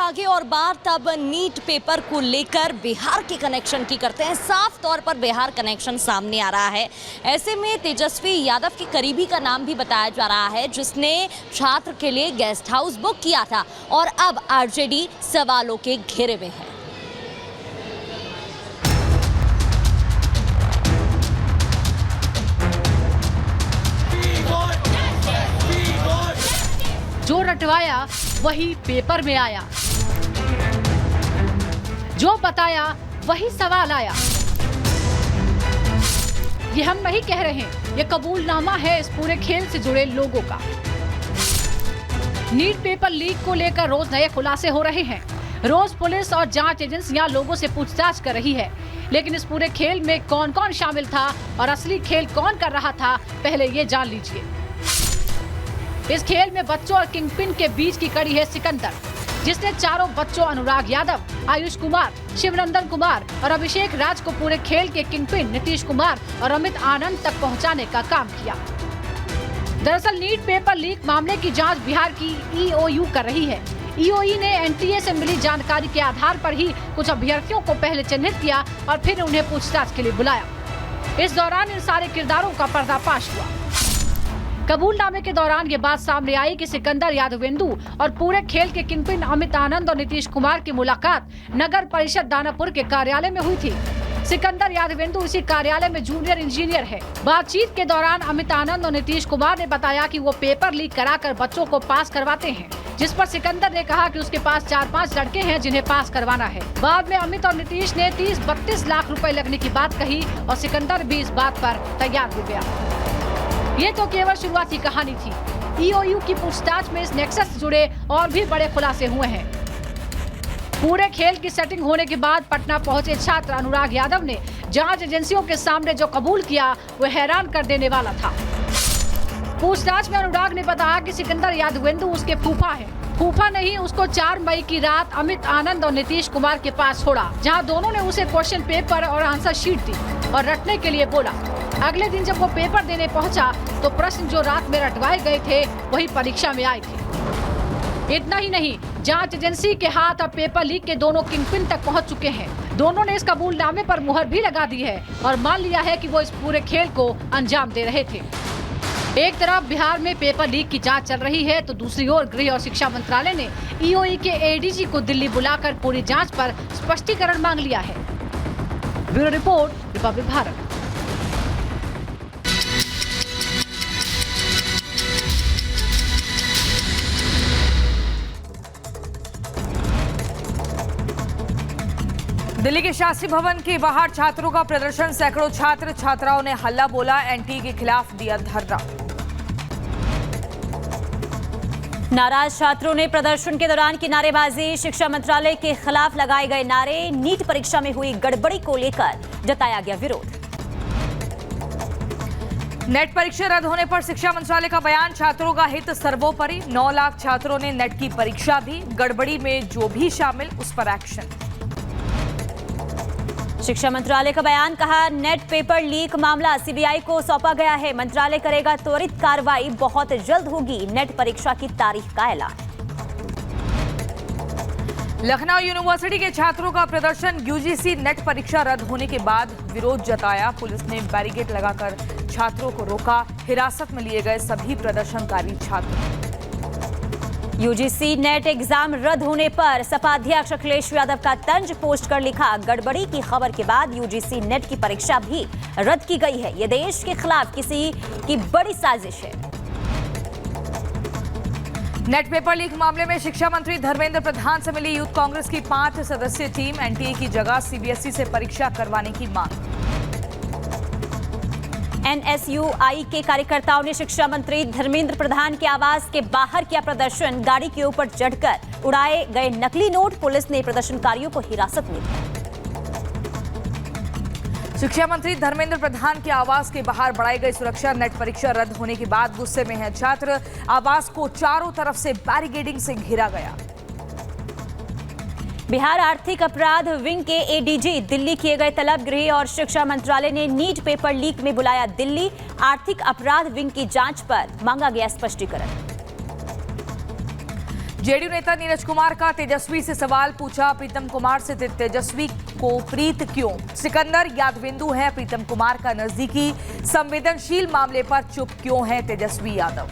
आगे और बात अब नीट पेपर को लेकर बिहार के कनेक्शन की करते हैं। साफ तौर पर बिहार कनेक्शन सामने आ रहा है। ऐसे में तेजस्वी यादव के करीबी का नाम भी बताया जा रहा है, जिसने छात्र के लिए गेस्ट हाउस बुक किया था और अब आरजेडी सवालों के घेरे में है। जो रटवाया वही पेपर में आया, जो बताया वही सवाल आया। ये हम नहीं कह रहे हैं, ये कबूलनामा है इस पूरे खेल से जुड़े लोगों का। नीट पेपर लीक को लेकर रोज नए खुलासे हो रहे हैं। रोज पुलिस और जांच एजेंसियां लोगों से पूछताछ कर रही है, लेकिन इस पूरे खेल में कौन कौन शामिल था और असली खेल कौन कर रहा था, पहले ये जान लीजिए। इस खेल में बच्चों और किंगपिन के बीच की कड़ी है सिकंदर, जिसने चारों बच्चों अनुराग यादव, आयुष कुमार, शिवनंदन कुमार और अभिषेक राज को पूरे खेल के किंगपिन नीतीश कुमार और अमित आनंद तक पहुंचाने का काम किया। दरअसल नीट पेपर लीक मामले की जांच बिहार की ईओयू कर रही है। ईओयू ने एनटीए से मिली जानकारी के आधार पर ही कुछ अभ्यर्थियों को पहले चिन्हित किया और फिर उन्हें पूछताछ के लिए बुलाया। इस दौरान इन सारे किरदारों का पर्दाफाश हुआ। कबूलनामे के दौरान ये बात सामने आई कि सिकंदर यादवेंदु और पूरे खेल के किंगपिन अमित आनंद और नीतीश कुमार की मुलाकात नगर परिषद दानापुर के कार्यालय में हुई थी। सिकंदर यादवेंदु इसी कार्यालय में जूनियर इंजीनियर है। बातचीत के दौरान अमित आनंद और नीतीश कुमार ने बताया कि वो पेपर लीक कराकर बच्चों को पास करवाते हैं, जिस पर सिकंदर ने कहा कि उसके पास 4-5 लड़के हैं जिन्हें पास करवाना है। बाद में अमित और नीतीश ने 30-32 लाख रुपए लगने की बात कही और सिकंदर भी इस बात पर तैयार हो गया। ये तो केवल शुरुआती कहानी थी। ईओयू की पूछताछ में इस नेक्सस से जुड़े और भी बड़े खुलासे हुए हैं। पूरे खेल की सेटिंग होने के बाद पटना पहुंचे छात्र अनुराग यादव ने जांच एजेंसियों के सामने जो कबूल किया वो हैरान कर देने वाला था। पूछताछ में अनुराग ने बताया कि सिकंदर यादवेंदु उसके फूफा है। फूफा नहीं, उसको 4 मई की रात अमित आनंद और नीतीश कुमार के पास छोड़ा, जहां दोनों ने उसे क्वेश्चन पेपर और आंसर शीट दी और रटने के लिए बोला। अगले दिन जब वो पेपर देने पहुंचा तो प्रश्न जो रात में रटवाए गए थे वही परीक्षा में आए थे। इतना ही नहीं, जांच एजेंसी के हाथ अब पेपर लीक के दोनों किंगपिन तक पहुंच चुके हैं। दोनों ने इस कबूलनामे पर मुहर भी लगा दी है और मान लिया है कि वो इस पूरे खेल को अंजाम दे रहे थे। एक तरफ बिहार में पेपर लीक की जांच चल रही है, तो दूसरी ओर गृह और शिक्षा मंत्रालय ने ईओयू के एडीजी को दिल्ली बुलाकर पूरी जांच पर स्पष्टीकरण मांग लिया है। Bureau report, Republic Bharat. Delhi के शास्त्री भवन के बाहर छात्रों का प्रदर्शन। सैकड़ों छात्र छात्राओं ने हल्ला बोला, एनटीए के खिलाफ दिया धरना। नाराज छात्रों ने प्रदर्शन के दौरान की नारेबाजी, शिक्षा मंत्रालय के खिलाफ लगाए गए नारे, नीट परीक्षा में हुई गड़बड़ी को लेकर जताया गया विरोध। नेट परीक्षा रद्द होने पर शिक्षा मंत्रालय का बयान, छात्रों का हित सर्वोपरि। 9 लाख छात्रों ने नेट की परीक्षा दी, गड़बड़ी में जो भी शामिल उस पर एक्शन। शिक्षा मंत्रालय का बयान, कहा नेट पेपर लीक मामला सीबीआई को सौंपा गया है, मंत्रालय करेगा त्वरित कार्रवाई, बहुत जल्द होगी नेट परीक्षा की तारीख का ऐलान। लखनऊ यूनिवर्सिटी के छात्रों का प्रदर्शन, यूजीसी नेट परीक्षा रद्द होने के बाद विरोध जताया। पुलिस ने बैरिकेड लगाकर छात्रों को रोका, हिरासत में लिए गए सभी प्रदर्शनकारी छात्र। यूजीसी नेट एग्जाम रद्द होने पर सपा अध्यक्ष अखिलेश यादव का तंज पोस्ट कर लिखा, गड़बड़ी की खबर के बाद यूजीसी नेट की परीक्षा भी रद्द की गई है, ये देश के खिलाफ किसी की बड़ी साजिश है। नेट पेपर लीक मामले में शिक्षा मंत्री धर्मेंद्र प्रधान से मिली यूथ कांग्रेस की 5 सदस्यीय टीम, एनटीए की जगह सीबीएसई से परीक्षा करवाने की मांग। एनएसयूआई के कार्यकर्ताओं ने शिक्षा मंत्री धर्मेंद्र प्रधान के आवास के बाहर किया प्रदर्शन, गाड़ी के ऊपर चढ़कर उड़ाए गए नकली नोट, पुलिस ने प्रदर्शनकारियों को हिरासत में लिया। शिक्षा मंत्री धर्मेंद्र प्रधान के आवास के बाहर बढ़ाई गई सुरक्षा, नेट परीक्षा रद्द होने के बाद गुस्से में हैं छात्र, आवास को चारों तरफ से बैरिकेडिंग से घिरा गया। बिहार आर्थिक अपराध विंग के एडीजी दिल्ली किए गए तलब, गृह और शिक्षा मंत्रालय ने नीट पेपर लीक में बुलाया दिल्ली, आर्थिक अपराध विंग की जांच पर मांगा गया स्पष्टीकरण। जेडीयू नेता नीरज कुमार का तेजस्वी से सवाल पूछा। प्रीतम कुमार से तेजस्वी को प्रीत क्यों? सिकंदर यादविंदु है प्रीतम कुमार का नजदीकी। संवेदनशील मामले पर चुप क्यों है तेजस्वी यादव?